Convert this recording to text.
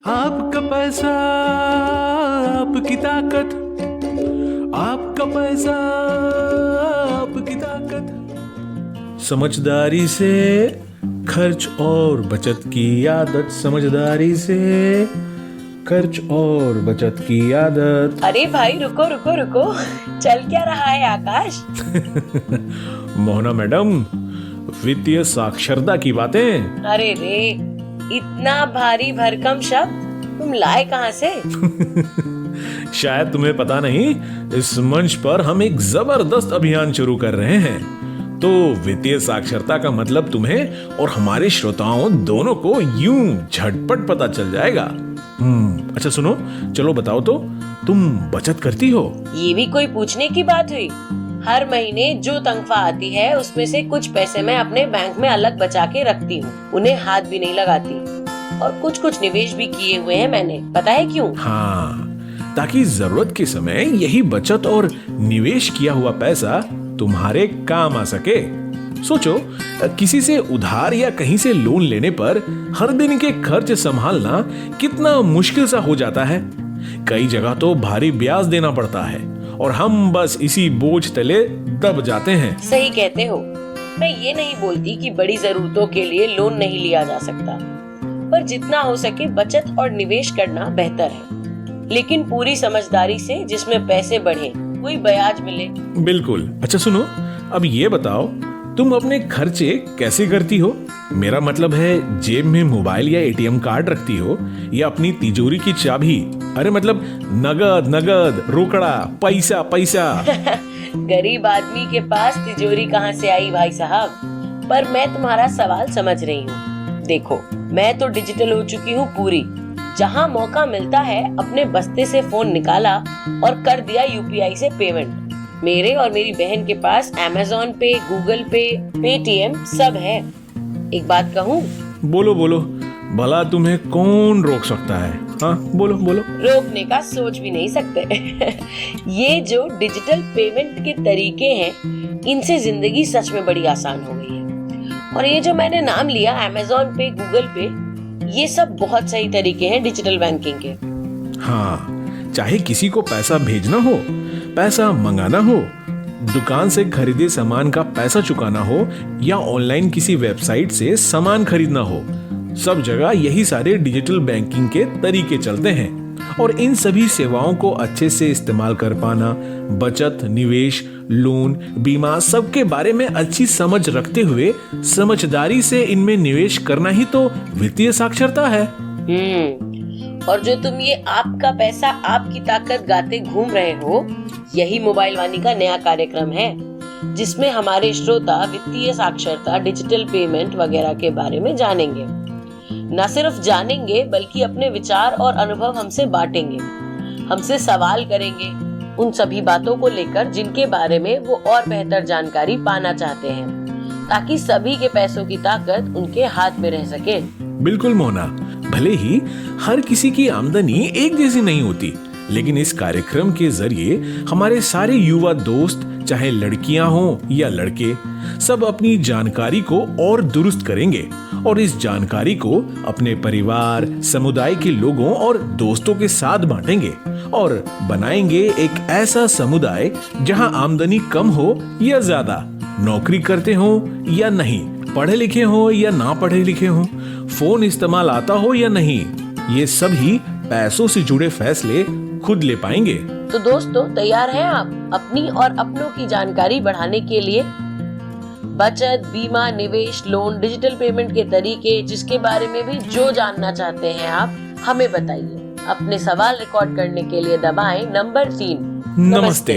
आपका पैसा आपकी ताकत, आपका पैसा आपकी ताकत। समझदारी से खर्च और बचत की आदत, समझदारी से खर्च और बचत की आदत। अरे भाई रुको रुको रुको, चल क्या रहा है आकाश? मोहना मैडम, वित्तीय साक्षरता की बातें। अरे रे, इतना भारी भरकम शब्द तुम लाए कहाँ से? शायद तुम्हें पता नहीं, इस मंच पर हम एक जबरदस्त अभियान शुरू कर रहे हैं। तो वित्तीय साक्षरता का मतलब तुम्हें और हमारे श्रोताओं दोनों को यूं झटपट पता चल जाएगा। अच्छा सुनो, चलो बताओ तो, तुम बचत करती हो? ये भी कोई पूछने की बात हुई? हर महीने जो तनख्वाह आती है उसमें से कुछ पैसे मैं अपने बैंक में अलग बचा के रखती हूँ, उन्हें हाथ भी नहीं लगाती। और कुछ कुछ निवेश भी किए हुए हैं मैंने, पता है क्यों? हाँ, ताकि जरूरत के समय यही बचत और निवेश किया हुआ पैसा तुम्हारे काम आ सके। सोचो, किसी से उधार या कहीं से लोन लेने पर हर दिन के खर्च संभालना कितना मुश्किल सा हो जाता है। कई जगह तो भारी ब्याज देना पड़ता है और हम बस इसी बोझ तले दब जाते हैं। सही कहते हो। मैं ये नहीं बोलती कि बड़ी जरूरतों के लिए लोन नहीं लिया जा सकता, पर जितना हो सके बचत और निवेश करना बेहतर है, लेकिन पूरी समझदारी से, जिसमें पैसे बढ़े, कोई ब्याज मिले। बिल्कुल। अच्छा सुनो, अब ये बताओ, तुम अपने खर्चे कैसे करती हो? मेरा मतलब है, जेब में मोबाइल या एटीएम कार्ड रखती हो या अपनी तिजोरी की चाबी? अरे मतलब नगद नगद, रोकड़ा, पैसा पैसा। गरीब आदमी के पास तिजोरी कहाँ से आई भाई साहब? पर मैं तुम्हारा सवाल समझ रही हूँ। देखो, मैं तो डिजिटल हो चुकी हूँ पूरी। जहाँ मौका मिलता है अपने बस्ते से फोन निकाला और कर दिया यूपीआई से पेमेंट। मेरे और मेरी बहन के पास अमेज़न पे, गूगल पे, पेटीएम सब है। एक बात कहूँ? बोलो बोलो, भला तुम्हें कौन रोक सकता है? हाँ बोलो बोलो। रोकने का सोच भी नहीं सकते। ये जो डिजिटल पेमेंट के तरीके हैं, इनसे जिंदगी सच में बड़ी आसान हो गई है। और ये जो मैंने नाम लिया, अमेज़न पे, गूगल पे, ये सब बहुत सही तरीके हैं डिजिटल बैंकिंग के। हाँ, चाहे किसी को पैसा भेजना हो, पैसा मंगाना हो, दुकान से खरीदे सामान का पैसा चुकाना हो या ऑनलाइन किसी वेबसाइट से सामान खरीदना हो, सब जगह यही सारे डिजिटल बैंकिंग के तरीके चलते हैं। और इन सभी सेवाओं को अच्छे से इस्तेमाल कर पाना, बचत, निवेश, लोन, बीमा, सबके बारे में अच्छी समझ रखते हुए समझदारी से इनमें निवेश करना ही तो वित्तीय साक्षरता है। और जो तुम ये आपका पैसा आपकी ताकत गाते घूम रहे हो, यही मोबाइल वाणी का नया कार्यक्रम है, जिसमें हमारे श्रोता वित्तीय साक्षरता, डिजिटल पेमेंट वगैरह के बारे में जानेंगे। न सिर्फ जानेंगे, बल्कि अपने विचार और अनुभव हमसे बांटेंगे, हमसे सवाल करेंगे उन सभी बातों को लेकर जिनके बारे में वो और बेहतर जानकारी पाना चाहते हैं, ताकि सभी के पैसों की ताकत उनके हाथ में रह सके। बिल्कुल मोना, भले ही हर किसी की आमदनी एक जैसी नहीं होती, लेकिन इस कार्यक्रम के जरिए हमारे सारे युवा दोस्त, चाहे लड़कियां हो या लड़के, सब अपनी जानकारी को और दुरुस्त करेंगे और इस जानकारी को अपने परिवार, समुदाय के लोगों और दोस्तों के साथ बांटेंगे और बनाएंगे एक ऐसा समुदाय जहां आमदनी कम हो या ज्यादा, नौकरी करते हो या नहीं, पढ़े लिखे हो या ना पढ़े लिखे हो, फोन इस्तेमाल आता हो या नहीं, ये सभी पैसों से जुड़े फैसले खुद ले पाएंगे। तो दोस्तों, तैयार हैं आप अपनी और अपनों की जानकारी बढ़ाने के लिए? बचत, बीमा, निवेश, लोन, डिजिटल पेमेंट के तरीके, जिसके बारे में भी जो जानना चाहते हैं आप, हमें बताइए। अपने सवाल रिकॉर्ड करने के लिए दबाएं नंबर 3। नमस्ते।